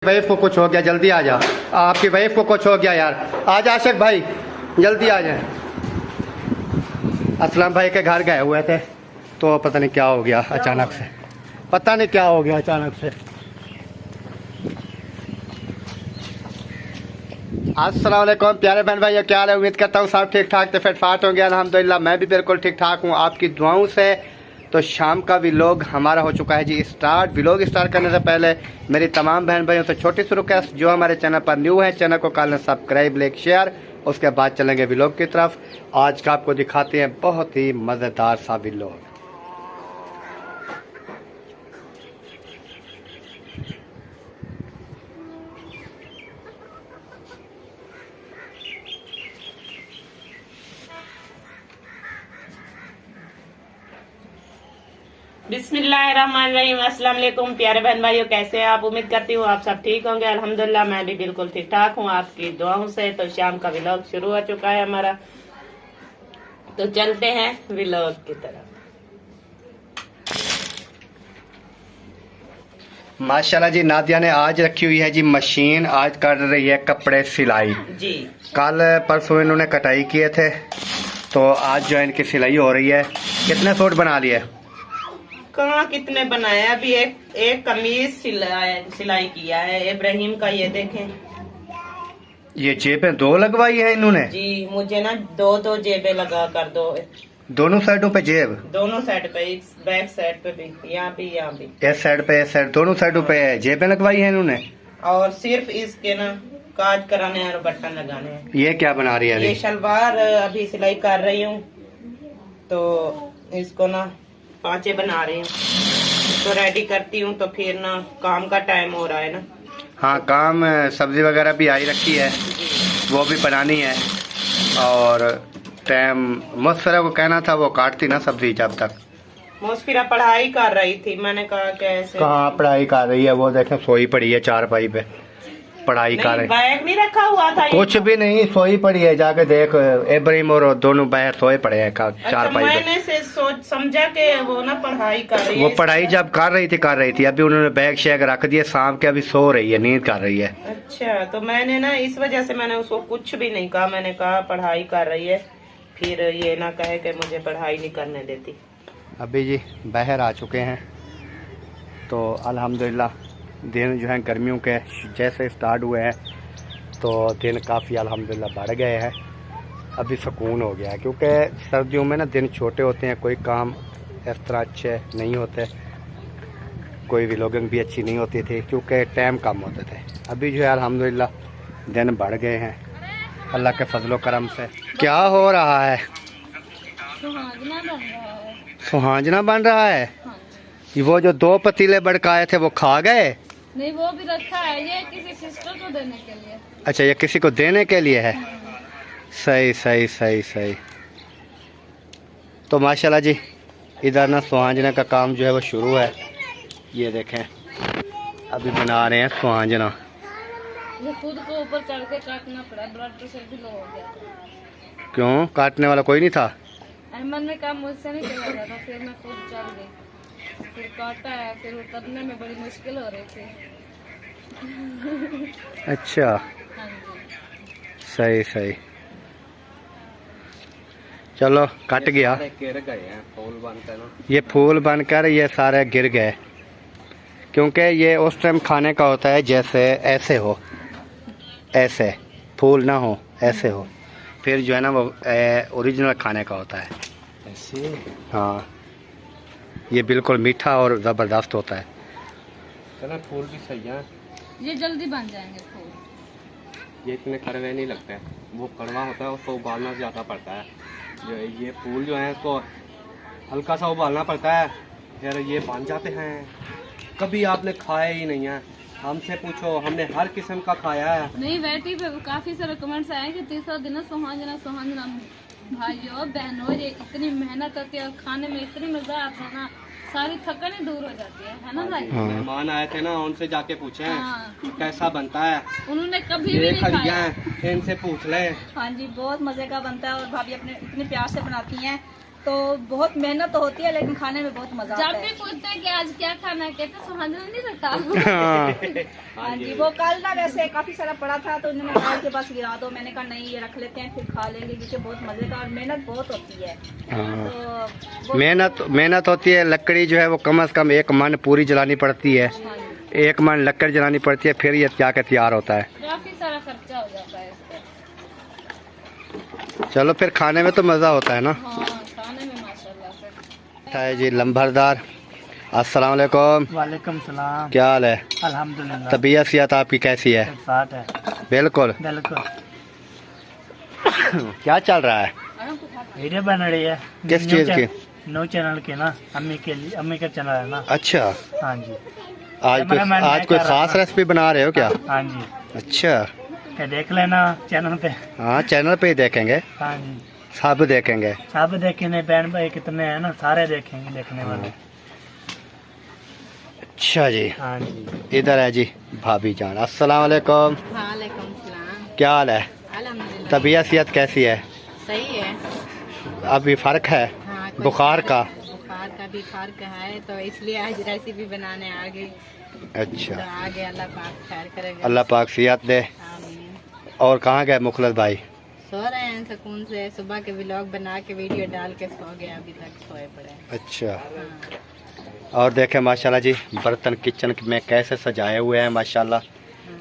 Wife को कुछ हो गया, जल्दी आ जा। आपकी वाइफ को कुछ हो गया यार, आ जा आशिक भाई, जल्दी आ जाए। असलम भाई के घर गए हुए थे तो पता नहीं क्या हो गया अचानक से, पता नहीं क्या हो गया अचानक से। अस्सलाम वालेकुम प्यारे बहन भाई, क्या हाल है? उम्मीद करता हूँ सब ठीक ठाक तो फिट फाट होंगे। अल्हम्दुलिल्लाह मैं भी बिल्कुल ठीक ठाक हूँ आपकी दुआओं से। तो शाम का व्लॉग हमारा हो चुका है जी स्टार्ट। व्लॉग स्टार्ट करने से पहले मेरी तमाम बहन भाइयों से छोटी सी रिक्वेस्ट, जो हमारे चैनल पर न्यू है चैनल को कर लें सब्सक्राइब, लाइक, शेयर। उसके बाद चलेंगे व्लॉग की तरफ। आज का आपको दिखाते हैं बहुत ही मज़ेदार सा व्लॉग। बिस्मिल्लाहिर्रहमानिर्रहीम। अस्सलाम वालेकुम प्यारे बहन भाइयों, कैसे हैं आप? उम्मीद करती हूँ आप सब ठीक होंगे। अल्हम्दुलिल्लाह मैं भी बिल्कुल ठीक ठाक हूँ आपकी दुआओं से। तो शाम का व्लॉग शुरू हो चुका है हमारा, तो चलते हैं व्लॉग की तरफ। माशाल्लाह जी, नादिया ने आज रखी हुई है जी मशीन, आज कर रही है कपड़े सिलाई जी। कल परसों इन्होंने कटाई किए थे तो आज जो है इनकी सिलाई हो रही है। कितने सूट बना लिए? कहाँ कितने बनाए? अभी एक कमीज सिलाई किया है इब्राहिम का, ये देखें। ये जेबें दो लगवाई है इन्होंने जी, मुझे ना दो जेबें लगा कर दो, दोनों साइडों पे जेब, दोनों साइड पे, बैक साइड पे भी, यहाँ भी यहाँ भी, इस साइड पे इस साइड दोनों साइडों पे जेबें लगवाई है इन्होंने। और सिर्फ इसके ना काज कराने हैं और बटन लगाने हैं। ये क्या बना रही है? ये शलवार अभी सिलाई कर रही हूँ, तो इसको ना पांचे बना रही हूँ, तो रेडी करती हूँ। तो फिर ना काम का टाइम हो रहा है ना। हाँ, काम सब्जी वगैरह भी आई रखी है, वो भी बनानी है। और टाइम मुस्फिरा को कहना था, वो काटती ना सब्जी जब तक। मुस्फिरा पढ़ाई कर रही थी, मैंने कहा कैसे। कहाँ पढ़ाई कर रही है? वो देखें सोई पड़ी है चारपाई पे, पढ़ाई कर रही। बैग नहीं रखा हुआ था? कुछ भी नहीं, सोई पड़ी है, जाके देख। इब्राहिम और दोनों बाहर सोए पड़े हैं चारपाई पे। मैंने से सोच समझा के वो ना पढ़ाई कर रही है। वो पढ़ाई जब कर रही थी अभी उन्होंने बैग शैग रख दिए, शाम के अभी सो रही है, नींद कर रही है। अच्छा, तो मैंने ना इस वजह से मैंने उसको कुछ भी नहीं कहा, मैंने कहा पढ़ाई कर रही है, फिर ये ना कहे कि मुझे पढ़ाई नहीं करने देती। अभी जी बाहर आ चुके हैं तो अल्हम्दुलिल्लाह दिन जो है गर्मियों के जैसे स्टार्ट हुए हैं तो दिन काफ़ी अल्हम्दुलिल्लाह बढ़ गए हैं। अभी सुकून हो गया है क्योंकि सर्दियों में ना दिन छोटे होते हैं, कोई काम इस तरह अच्छे नहीं होते, कोई व्लॉगिंग भी अच्छी नहीं होती थी क्योंकि टाइम कम होते थे। अभी जो है अल्हम्दुलिल्लाह दिन बढ़ गए हैं अल्लाह के फजलो करम से। क्या हो रहा है? सुहाजना बन रहा है। वो जो दो पतीले बड़काए थे वो खा गए? नहीं, वो भी रखा है, ये किसी सिस्टर को देने के लिए। अच्छा, ये किसी को देने के लिए है। सही सही सही सही। तो माशाल्लाह जी इधर ना सुहाजना का काम जो है वो शुरू है। ये देखें अभी बना रहे हैं सुहाजना। ये खुद को ऊपर चढ़ के काटना पड़ा, ब्लड प्रेशर भी लो हो गया। क्यों? काटने वाला कोई नहीं था? अहमद ने काम मुझसे नहीं किया था, फिर मैं खुद चढ़ गई, फिर काटा है, फिर उतरने में बड़ी मुश्किल हो रही थी। अच्छा, हाँ जी, सही सही। चलो कट गया। गिर गए हैं फूल बनकर ना, ये फूल बनकर ये सारे गिर गए क्योंकि ये उस टाइम खाने का होता है जैसे ऐसे हो, ऐसे फूल ना हो, ऐसे हो, फिर जो है ना वो ओरिजिनल खाने का होता है ऐसे। हाँ, ये बिल्कुल मीठा और ज़बरदस्त होता है। चलो फूल भी सही है, ये जल्दी बन जाएंगे फूल। ये इतने कड़वे नहीं लगते, वो कड़वा होता है उसको उबालना ज़्यादा पड़ता है। जो ये फूल जो है उसको हल्का सा उबालना पड़ता है, फिर ये बन जाते हैं। कभी आपने खाया ही नहीं है, हमसे पूछो, हमने हर किस्म का खाया है। नहीं, वैटी पे काफी सारे कमेंट्स आए कि तीसरा दिन सुहाजना सुहाजना। भाइयों बहनों, ये इतनी मेहनत होती है और खाने में इतनी मजा आता है ना, सारी थकन ही दूर हो जाती है ना भाई? मेहमान आए थे ना, उनसे जाके पूछे हाँ। कैसा बनता है, उन्होंने कभी भी ये नहीं खरिया खाया। है, इनसे पूछ ले। हाँ जी, बहुत मज़े का बनता है और भाभी अपने इतने प्यार से बनाती हैं तो बहुत मेहनत तो होती है, लेकिन खाने में बहुत मजा आता जब है। भी पूछते हैं कि आज क्या खाना है, कहते सुहाना नहीं रहता। हाँ जी, वो कल ना वैसे काफी सारा पड़ा था तो उन्होंने कहा के पास गिरा दो, मैंने कहा नहीं ये रख लेते हैं फिर खा लेंगे, क्योंकि बहुत मजे का और मेहनत बहुत होती है। हाँ। तो मेहनत होती है। लकड़ी जो है वो कम से कम 1 मन पूरी जलानी पड़ती है, 1 मन लकड़ जलानी पड़ती है, फिर ये जाके तैयार होता है। काफी सारा खर्चा हो जाता है इस पे। चलो फिर खाने में तो मज़ा होता है ना। हाँ, खाने में माशाल्लाह से। है जी लम्बरदार, अस्सलाम वालेकुम। वालेकुम सलाम। क्या हाल है? अल्हम्दुलिल्लाह। तबीयत सेहत आपकी कैसी है? साथ है। बिल्कुल। बिल्कुल। क्या चल रहा है? वीडियो बन रही है। किस चीज़ की? न्यू चैनल की ना, अम्मी के लिए, अम्मी का चैनल है ना। अच्छा, हाँ जी। आज कोई खास रेसिपी बना रहे हो क्या? हाँ जी। अच्छा, क्या देख लेना चैनल पे। हाँ चैनल पे ही देखेंगे, हाँ जी। सब देखेंगे। सब देखेंगे, बहन भाई कितने हैं ना, सारे देखेंगे देखने वाले। अच्छा जी, हाँ जी। इधर है जी भाभी जान, अस्सलाम वालेकुम। वालेकुम सलाम। क्या हाल है? अल्हम्दुलिल्लाह तबीयत सेहत कैसी है? सही है। अभी फर्क है हाँ, कोई बुखार का? बुखार का भी फर्क है, तो इसलिए आज रेसिपी बनाने आ गई। अच्छा, तो आगे अल्लाह पाक खैर करेगा। अल्लाह पाक सेहत दे। आमीन। और कहाँ गए मुखलस भाई? सो रहे हैं सुकून से, सुबह के व्लॉग बना के वीडियो डाल के सो गए, अभी तक सोए पड़े हैं। अच्छा, हाँ। और देखें माशाल्लाह जी बर्तन किचन में कैसे सजाए हुए हैं माशाल्लाह,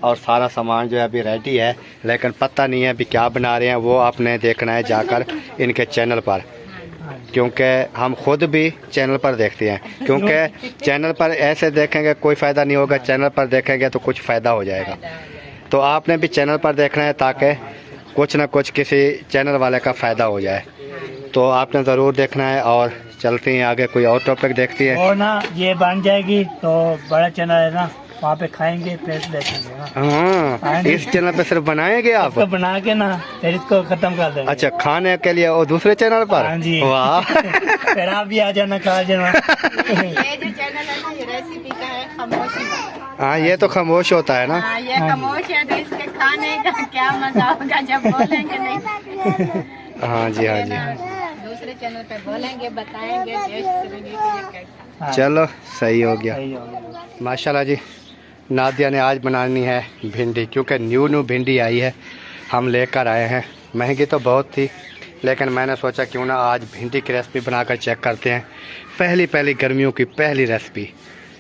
और सारा सामान जो है अभी रेडी है, लेकिन पता नहीं है अभी क्या बना रहे हैं, वो आपने देखना है जाकर इनके चैनल पर, क्योंकि हम खुद भी चैनल पर देखते हैं, क्योंकि चैनल पर ऐसे देखेंगे कोई फ़ायदा नहीं होगा, चैनल पर देखेंगे तो कुछ फ़ायदा हो जाएगा। तो आपने भी चैनल पर देखना है ताकि कुछ ना कुछ किसी चैनल वाले का फ़ायदा हो जाए, तो आपने ज़रूर देखना है। और चलते हैं आगे, कोई और टॉपिक देखती है। और ना ये बन जाएगी तो बड़ा चैनल है ना, वहाँ पे खाएंगे फिर देखेंगे ना। हाँ, इस चैनल पे सिर्फ बनाएंगे आप? इसको बना के ना फिर इसको खत्म कर देंगे। अच्छा, खाने के लिए और दूसरे चैनल पर? हाँ जी। वाह। फिर आप भी आ जाना, खा जाना। ये जो चैनल है ना, ये रेसिपी का है, खामोशी वाला। हाँ, ये तो खामोश होता है ना। हाँ, ये खामोश है, तो इसके खाने का क्या मजा होगा जब बोलेंगे नहीं। हाँ जी, हाँ ये जी, ना, हाँ जी। दूसरे चैनल पे बोलेंगे, बताएंगे, टेस्ट करेंगे कि ये कैसा। हाँ, चलो सही हो गया सही हो गया। माशाल्लाह जी। नादिया ने आज बनानी है भिंडी, क्योंकि न्यू भिंडी आई है, हम लेकर आए हैं। महंगी तो बहुत थी, लेकिन मैंने सोचा क्यों ना आज भिंडी की रेसिपी बनाकर चेक करते हैं। पहली गर्मियों की पहली रेसिपी।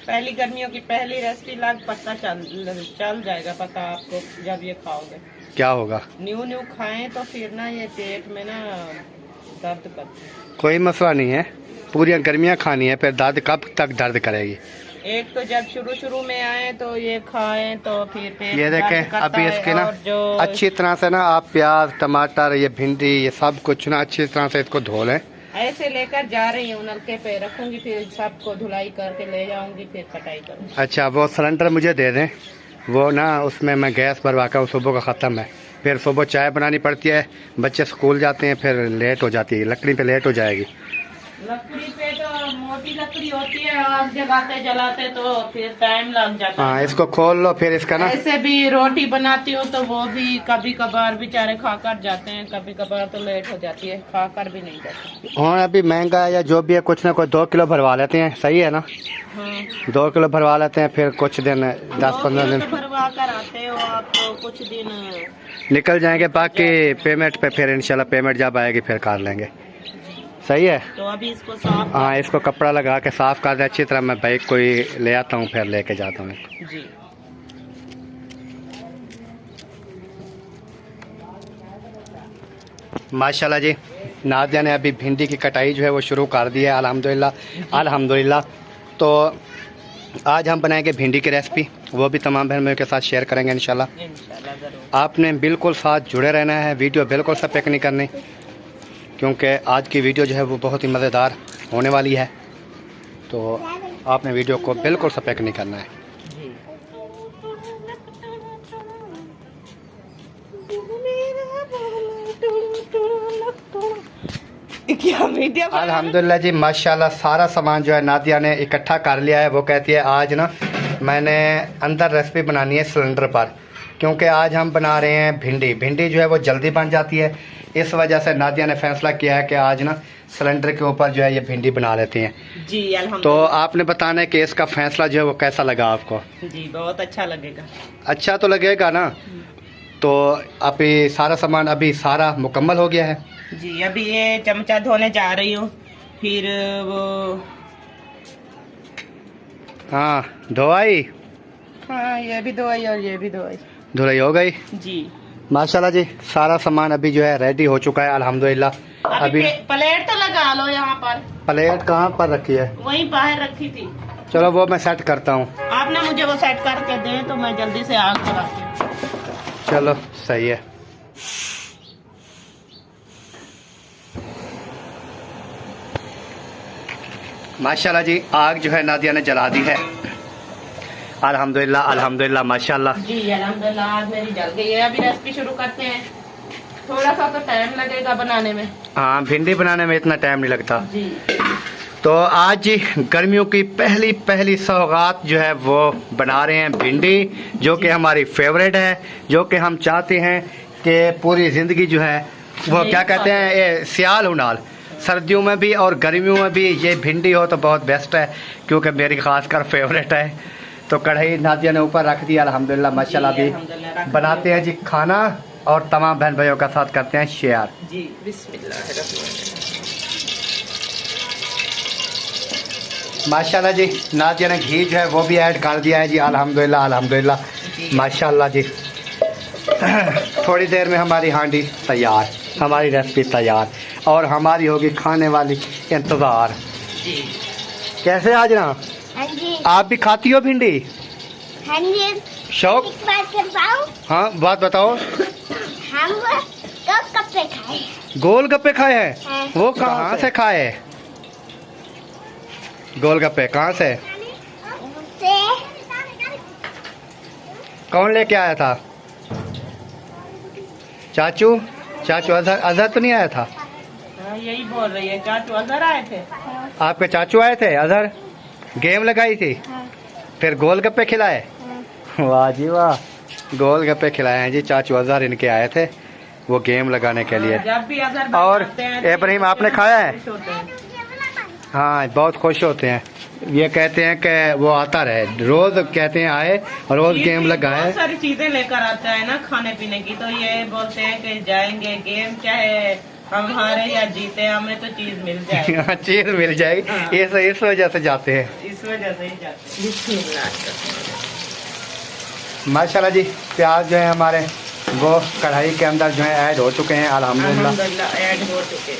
पहली गर्मियों की पहली रेसिपी लग पता चल जाएगा पता आपको जब ये खाओगे। क्या होगा? न्यू खाएं तो फिर ना ये पेट में ना दर्द करती है। कोई मसला नहीं है, पूरी गर्मियाँ खानी है, फिर दर्द कब तक दर्द करेगी? एक तो जब शुरू में आए तो ये खाएं तो फिर पेट ये दर्द देखें, करता अभी है, इसके ना और जो अच्छी तरह से ना आप प्याज टमाटर ये भिंडी ये सब कुछ ना अच्छी तरह से इसको धो लें। ऐसे लेकर जा रही हूँ, नलके पे रखूंगी, फिर सबको धुलाई करके ले जाऊंगी, फिर कटाई करूंगी। अच्छा, वो सिलेंडर मुझे दे दें, वो ना उसमें मैं गैस भरवा कर सुबह का ख़त्म है, फिर सुबह चाय बनानी पड़ती है, बच्चे स्कूल जाते हैं, फिर लेट हो जाती है, लकड़ी पे लेट हो जाएगी। लकड़ी पे तो मोटी लकड़ी होती है, आग जलाते तो फिर टाइम लग जाता है। हाँ, इसको खोल लो, फिर इसका ना ऐसे भी रोटी बनाती हूँ तो वो भी कभी कभार बेचारे खाकर जाते हैं, कभी कभार तो लेट हो जाती है, खाकर भी नहीं जाते। हाँ, अभी महंगा है या जो भी है, कुछ ना कुछ 2 किलो भरवा लेते हैं, सही है ना? हाँ, 2 किलो भरवा लेते हैं, फिर कुछ दिन 10-15 दिन भरवा कर आते हो आप, तो कुछ दिन निकल जाएंगे, बाकी पेमेंट पे फिर इंशाल्लाह पेमेंट जब आएगी फिर कर लेंगे, सही है? तो अभी इसको साफ। हाँ, इसको कपड़ा लगा के साफ़ कर दे अच्छी तरह, मैं बाइक को ही ले आता हूँ, फिर लेके जाता हूँ। जी, माशाल्लाह जी, नादिया ने अभी भिंडी की कटाई जो है वो शुरू कर दी है, अल्हम्दुलिल्लाह। तो आज हम बनाएंगे भिंडी की रेसिपी, वो भी तमाम बहनों के साथ शेयर करेंगे इंशाल्लाह। इंशाल्लाह जरूर। आपने बिल्कुल साथ जुड़े रहना है, वीडियो बिल्कुल स्किप नहीं करनी, क्योंकि आज की वीडियो जो है वो बहुत ही मज़ेदार होने वाली है, तो आपने वीडियो को बिल्कुल स्किप नहीं करना है। क्या वीडियो अल्हम्दुलिल्लाह जी, माशाल्लाह सारा सामान जो है नादिया ने इकट्ठा कर लिया है। वो कहती है आज ना मैंने अंदर रेसिपी बनानी है सिलेंडर पर, क्योंकि आज हम बना रहे हैं भिंडी। भिंडी जो है वो जल्दी बन जाती है, इस वजह से नादिया ने फैसला किया है कि आज ना सिलेंडर के ऊपर जो है ये भिंडी बना लेते हैं। जी अल्हम्दुलिल्लाह। तो आपने बताना है कि इसका फैसला जो है वो कैसा लगा आपको? जी बहुत अच्छा लगेगा। अच्छा तो लगेगा ना। तो अभी सारा सामान अभी सारा मुकम्मल हो गया है। जी अभी ये चमचा धोने जा रही हूँ, फिर वो हाँ धोई, हाँ ये भी धोई और ये भी धोई। धुलाई हो गई जी माशाल्लाह जी। सारा सामान अभी जो है रेडी हो चुका है अल्हम्दुलिल्लाह। अभी प्लेट तो लगा लो यहाँ पर। प्लेट कहाँ पर रखी है? वहीं बाहर रखी थी। चलो वो मैं सेट करता हूँ। आपने मुझे वो सेट करके दे तो मैं जल्दी से आग जलाती हूँ। चलो सही है। माशाल्लाह जी आग जो है नादिया ने जला दी है अल्हम्दुलिल्लाह अल्हम्दुलिल्लाह माशाल्लाह। जी अल्हम्दुलिल्लाह आग मेरी जल गई है। अभी रेसिपी शुरू करते हैं। थोड़ा सा तो टाइम लगेगा बनाने में। हाँ भिंडी बनाने में इतना टाइम नहीं लगता। जी तो आज जी गर्मियों की पहली सौगात जो है वो बना रहे हैं भिंडी, जो कि हमारी फेवरेट है, जो कि हम चाहते हैं कि पूरी ज़िंदगी जो है वो क्या कहते हैं ये सियाल उनाल सर्दियों में भी और गर्मियों में भी ये भिंडी हो तो बहुत बेस्ट है, क्योंकि मेरी खासकर फेवरेट है। तो कढ़ाई नादिया ने ऊपर रख दिया अल्हम्दुलिल्लाह माशाल्लाह। भी बनाते हैं जी खाना और तमाम बहन भाइयों का साथ करते हैं शेयर। जी बिस्मिल्लाह। माशाल्लाह जी नादिया ने घी जो है वो भी ऐड कर दिया है जी अल्हम्दुलिल्लाह अल्हम्दुलिल्लाह माशाल्लाह जी। थोड़ी देर में हमारी हांडी तैयार, हमारी रेसिपी तैयार और हमारी होगी खाने वाली इंतज़ार। जी कैसे आज ना हाँ जी। आप भी खाती हो भिंडी? हाँ जी। शौक? एक बात करवाऊं? हाँ बात बताओ। हम गोलगप्पे खाए। गोलगप्पे खाए हैं? हाँ। वो कहाँ से खाए गोलगप्पे? कहाँ से? से कौन लेके आया था? चाचू? चाचू अजहर तो नहीं आया था? हाँ यही बोल रही है। चाचू अजहर आए थे। आपके चाचू आए थे? अजहर गेम लगाई थी, फिर गोलगप्पे खिलाए? वाह जी वाह, गोलगप्पे खिलाए हैं जी चाचू अजहर, इनके आए थे वो गेम लगाने के लिए। जब भी अजहर और बनाते हैं तो इब्राहिम आपने खाया है? खुश होते हैं। हाँ बहुत खुश होते हैं। ये कहते हैं कि वो आता रहे, रोज कहते हैं आए और रोज गेम लगाए। बहुत सारी चीजें लेकर आता है ना खाने पीने की, तो ये बोलते हैं कि जाएंगे गेम, चाहे हम हारे या जीते हमें तो चीज मिल जाएगी। चीज मिल जाएगी। हाँ। इस वजह से जाते हैं। इस वजह से ही जाते हैं। माशाल्लाह जी प्याज जो है हमारे वो कढ़ाई के अंदर जो है ऐड हो चुके हैं अल्हम्दुलिल्लाह। अल्हम्दुलिल्लाह ऐड हो चुके हैं।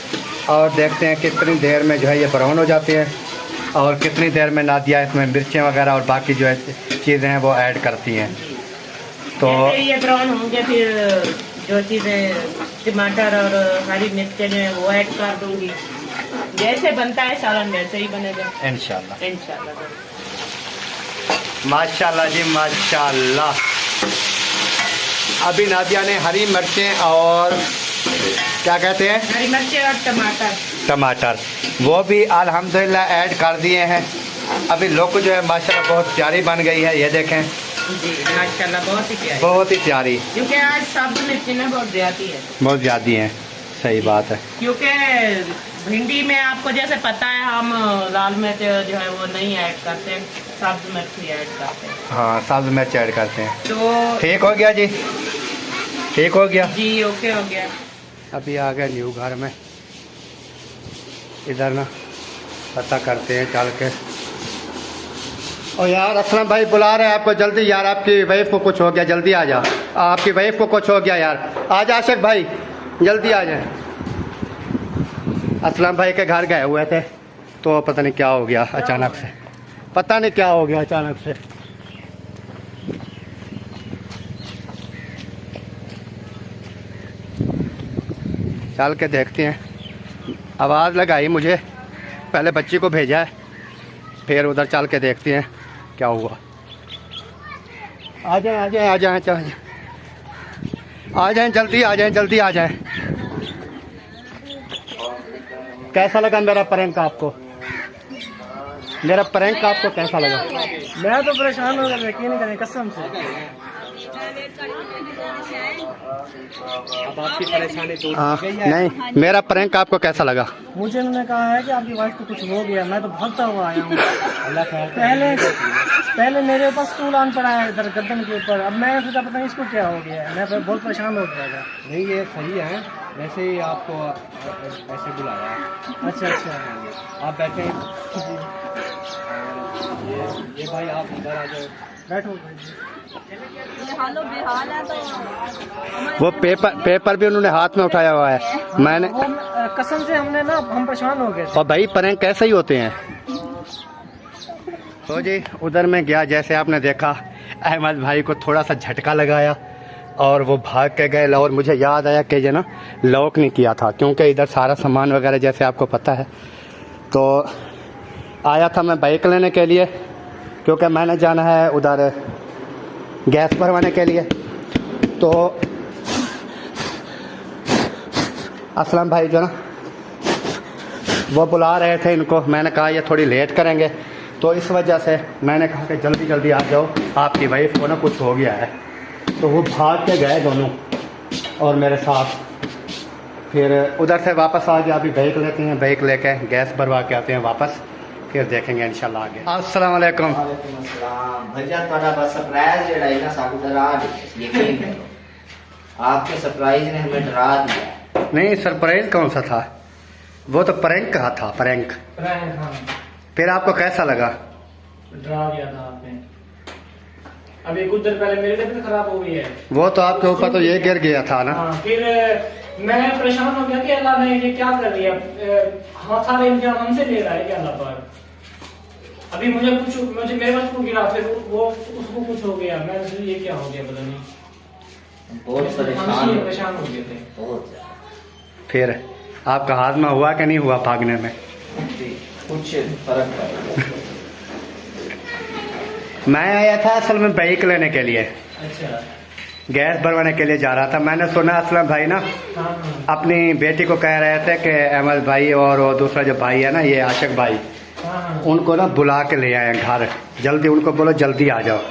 और देखते हैं कितनी देर में जो है ये ब्राउन हो जाते हैं और कितनी देर में नादिया इसमें मिर्चें वगैरह और बाकी जो है चीज़ें हैं वो ऐड करती हैं। तो जैसे ये ब्राउन होंगे फिर जो चीजें टमाटर और हरी मिर्चें जो है वो ऐड कर दूंगी। जैसे बनता है सालन वैसे ही बनेगा इंशाल्लाह। इंशाल्लाह। माशाल्लाह जी माशाल्लाह। अभी नादिया ने हरी मिर्चें और क्या कहते हैं हरी मिर्चें और टमाटर टमाटर वो भी अल्हम्दुलिल्लाह ऐड कर दिए हैं। अभी लुक जो है माशाल्लाह बहुत प्यारी बन गई है, ये देखें जी माशाल्लाह बहुत ही प्यारी, बहुत ही प्यारी। क्योंकि आज सब्ज मिर्ची ना बहुत ज्यादा है। बहुत ज़्यादा है, सही बात है। क्योंकि भिंडी में आपको जैसे पता है हम लाल मिर्च जो है वो नहीं ऐड करते, सब्ज मिर्ची ऐड करते हैं। हाँ सब्ज मिर्च ऐड करते हैं। तो ठीक हो गया जी, ठीक हो गया जी ओके हो गया। अभी आ गए न्यू घर में, इधर ना पता करते हैं चल के। और यार असलम भाई बुला रहे हैं आपको जल्दी यार, आपकी वाइफ को कुछ हो गया, जल्दी आ जा। आपकी वाइफ को कुछ हो गया यार, आ जा आशिक भाई जल्दी आ जाए। असलम भाई के घर गए हुए थे तो पता नहीं क्या हो गया अचानक से, पता नहीं क्या हो गया अचानक से। चल के देखते हैं। आवाज़ लगाई मुझे, पहले बच्ची को भेजा है, फिर उधर चल के देखते हैं क्या हुआ। आ जाएं आ जाएं आ जाएं आ जाएं जल्दी आ जाएं जल्दी आ जाएं। कैसा लगा मेरा प्रैंक आपको? मेरा प्रैंक आपको कैसा लगा? मैं तो परेशान हो गया, यकीन करें कसम से। अब आपकी परेशानी दूर हो गई है। नहीं, मेरा प्रैंक आपको कैसा लगा? मुझे उन्होंने कहा है कि आपकी वाइफ को कुछ हो गया, मैं तो भागता हुआ आया हूँ। अल्लाह खैर पहले मेरे ऊपर स्टूल आन पड़ा है इधर गर्दन के ऊपर, अब मैं सोचा पता नहीं इसको क्या हो गया है, मैं फिर बहुत परेशान हो गया था। नहीं, ये सही है, वैसे ही आपको ऐसे बुलाया है। अच्छा, आप बैठे ये भाई आप इधर आ जाओ, बैठो। ये हालो बेहाल है तो वो पेपर भी उन्होंने हाथ में उठाया हुआ है। मैंने वो कसम से हम परेशान हो गए थे। और भाई प्रैंक कैसे ही होते हैं। तो जी उधर मैं गया, जैसे आपने देखा अहमद भाई को थोड़ा सा झटका लगाया और वो भाग के गए। और मुझे याद आया कि जो ना लॉक नहीं किया था, क्योंकि इधर सारा सामान वगैरह जैसे आपको पता है। तो आया था मैं बाइक लेने के लिए, क्योंकि मैंने जाना है उधर गैस भरवाने के लिए। तो असलम भाई जो ना वो बुला रहे थे इनको, मैंने कहा ये थोड़ी लेट करेंगे, तो इस वजह से मैंने कहा कि जल्दी जल्दी आ जाओ, आपकी वाइफ को ना कुछ हो गया है। तो वो भाग के गए दोनों और मेरे साथ। फिर उधर से वापस आ गया, अभी बाइक लेते हैं, बाइक लेके गैस भरवा के आते हैं वापस, फिर देखेंगे इंशाल्लाह आगे। अस्सलाम वालेकुम। भैया ਤੁਹਾਡਾ बस सरप्राइज ਜਿਹੜਾ ਹੈ ਨਾ ਸਾਨੂੰ ਡਰਾ दिया, यकीन करो आपके सरप्राइज ने हमें डरा दिया। नहीं, सरप्राइज कौन सा था? वो तो प्रैंक कहा था, प्रैंक। फिर आपको कैसा लगा? डरा दिया था आपने। अभी कुछ देर पहले मेरी तबीयत खराब हो गई है। वो तो आपके ऊपर तो ये गिर गया था ना। फिर मैं परेशान हो गया कि अल्लाह ने ये क्या कर दिया, हाँ सारे इम्तिहान हमसे ले रहा है क्या अल्लाह पर। अभी मुझे मेरे बस को गिरा, फिर वो उसको कुछ हो गया, मैं ये क्या हो गया पता नहीं, बहुत परेशान हो गए थे बहुत ज्यादा। फिर आपका हाजमा हुआ कि नहीं हुआ भागने में? कुछ फर्क पड़ा। मैं आया था असल में बाइक लेने के लिए, अच्छा गैस भरवाने के लिए जा रहा था। मैंने सुना असलम भाई ना अपनी बेटी को कह रहे थे कि अहमद भाई और वो दूसरा जो भाई है ना, ये आशिक भाई, उनको ना बुला के ले आए घर, जल्दी उनको बोलो जल्दी आ जाओ।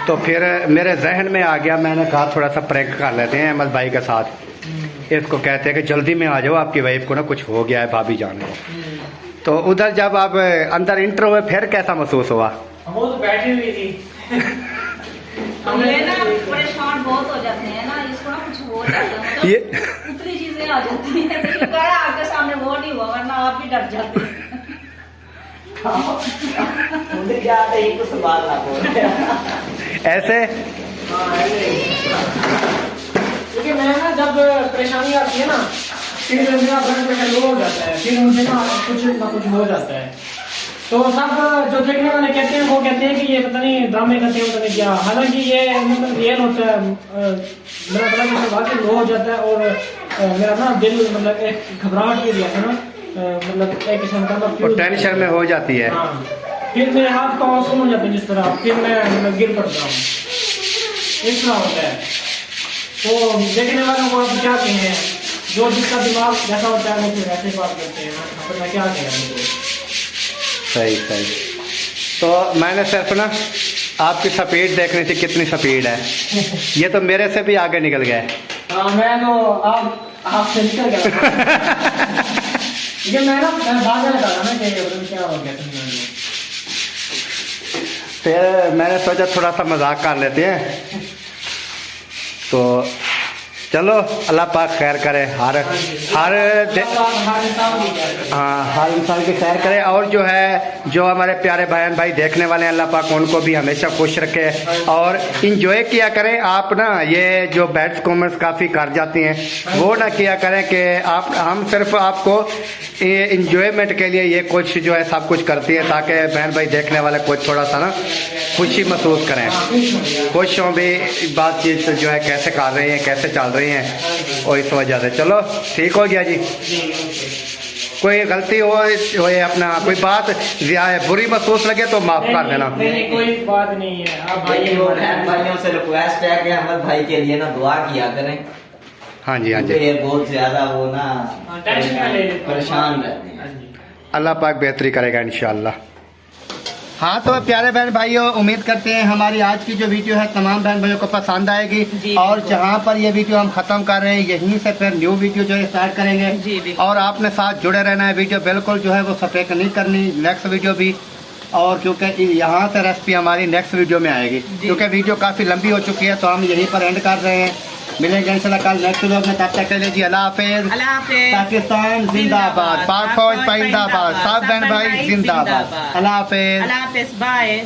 तो फिर मेरे जहन में आ गया, मैंने कहा थोड़ा सा प्रैंक कर लेते हैं अहमद भाई के साथ। इसको कहते हैं कि जल्दी में आ जाओ, आपकी वाइफ को ना कुछ हो गया है, भाभी जान को। तो उधर जब आप अंदर इंटर हुए फिर कैसा महसूस हुआ? वो तो बैठी हुई थी। ये ना परेशान बहुत हो जाते हैं ना, इसको ना कुछ हो जाता है, मतलब ये उतनी चीजें आ जाती हैं, लेकिन कड़ा आपके सामने वो नहीं हुआ, वरना आप भी डर जाते हैं। मुझे क्या आता है, एक तो सवाल ना बोल ऐसे क्योंकि मैं ना जब परेशानी आती है ना, फिर मेरा ब्लड प्रेशर लो हो जाता है, फिर मुझे ना कुछ हो जाता है। तो सब जो देखने वाले कहते हैं वो कहते हैं कि ये पता नहीं ड्रामे करते हैं, पता नहीं क्या, हालांकि ये मतलब रियल होता है। मेरा ब्लड प्रेशर वाकई लो हो जाता है और मेरा ना दिल मतलब एक घबराहट भी दिया था ना, मतलब एक किस्म का और टेंशन में हो जाती है। हाँ, फिर मेरे हाथ पाँव सुन हो जाते हैं जिस तरह, फिर मैं मतलब गिर पड़ता हूँ, इस तरह होता है। तो देखने वालों को आप क्या कहें, जो जिसका दिमाग जैसा होता है वो फिर वैसे बात करते हैं, तो मैं क्या कहें। सही सही। तो मैंने सिर्फ ना आपकी स्पीड देखनी थी, कितनी स्पीड है। ये तो मेरे से भी आगे निकल गए। हाँ, मैं तो आपसे निकल गया। ये मैं भागने लगा था ना कि क्या हो गया। फिर मैंने सोचा थोड़ा सा मजाक कर लेते हैं, तो चलो अल्लाह पाक खैर करे, हर इंसान की खैर करे। और जो है जो हमारे प्यारे बहन भाई देखने वाले हैं, अल्लाह पाक उनको भी हमेशा खुश रखे और इंजॉय किया करें। आप ना ये जो बैड कॉमेंट्स काफ़ी कर जाती हैं, वो ना किया करें कि हम सिर्फ आपको ये इंजॉयमेंट के लिए ये कुछ जो है सब कुछ करती है, ताकि बहन भाई देखने वाले कुछ थोड़ा सा ना खुशी महसूस करें, खुश हों भी बातचीत जो है कैसे कर रही हैं, कैसे चल रही हैं। और इस वजह से चलो ठीक हो गया जी। कोई गलती हो अपना कोई बात बुरी महसूस लगे तो माफ कर देना। नहीं, कोई बात नहीं है। आप भाइयों से रिक्वेस्ट है कि अहमद भाई के लिए ना दुआ किया करें। हाँ जी, हाँ जी। ये बहुत ज्यादा वो ना परेशान रहते हैं। अल्लाह पाक बेहतरी करेगा इंशाअल्लाह। हाँ तो प्यारे बहन भाइयों, उम्मीद करते हैं हमारी आज की जो वीडियो है तमाम बहन भाइयों को पसंद आएगी। और जहाँ पर ये वीडियो हम खत्म कर रहे हैं यहीं से फिर न्यू वीडियो जो है स्टार्ट करेंगे। और आपने साथ जुड़े रहना है, वीडियो बिल्कुल जो है वो स्किप नहीं करनी, नेक्स्ट वीडियो भी। और क्योंकि यहाँ से रेसिपी हमारी नेक्स्ट वीडियो में आएगी, क्योंकि वीडियो काफ़ी लंबी हो चुकी है तो हम यहीं पर एंड कर रहे हैं। मिलेंगे इंशाल्लाह कल नेक्स्ट व्लॉग में, तब तक के लिए जी अल्लाह हाफिज़। पाकिस्तान जिंदाबाद, पाक फौज जिंदाबाद, सब बहन भाई जिंदाबाद। अल्लाह हाफिज़, बाय।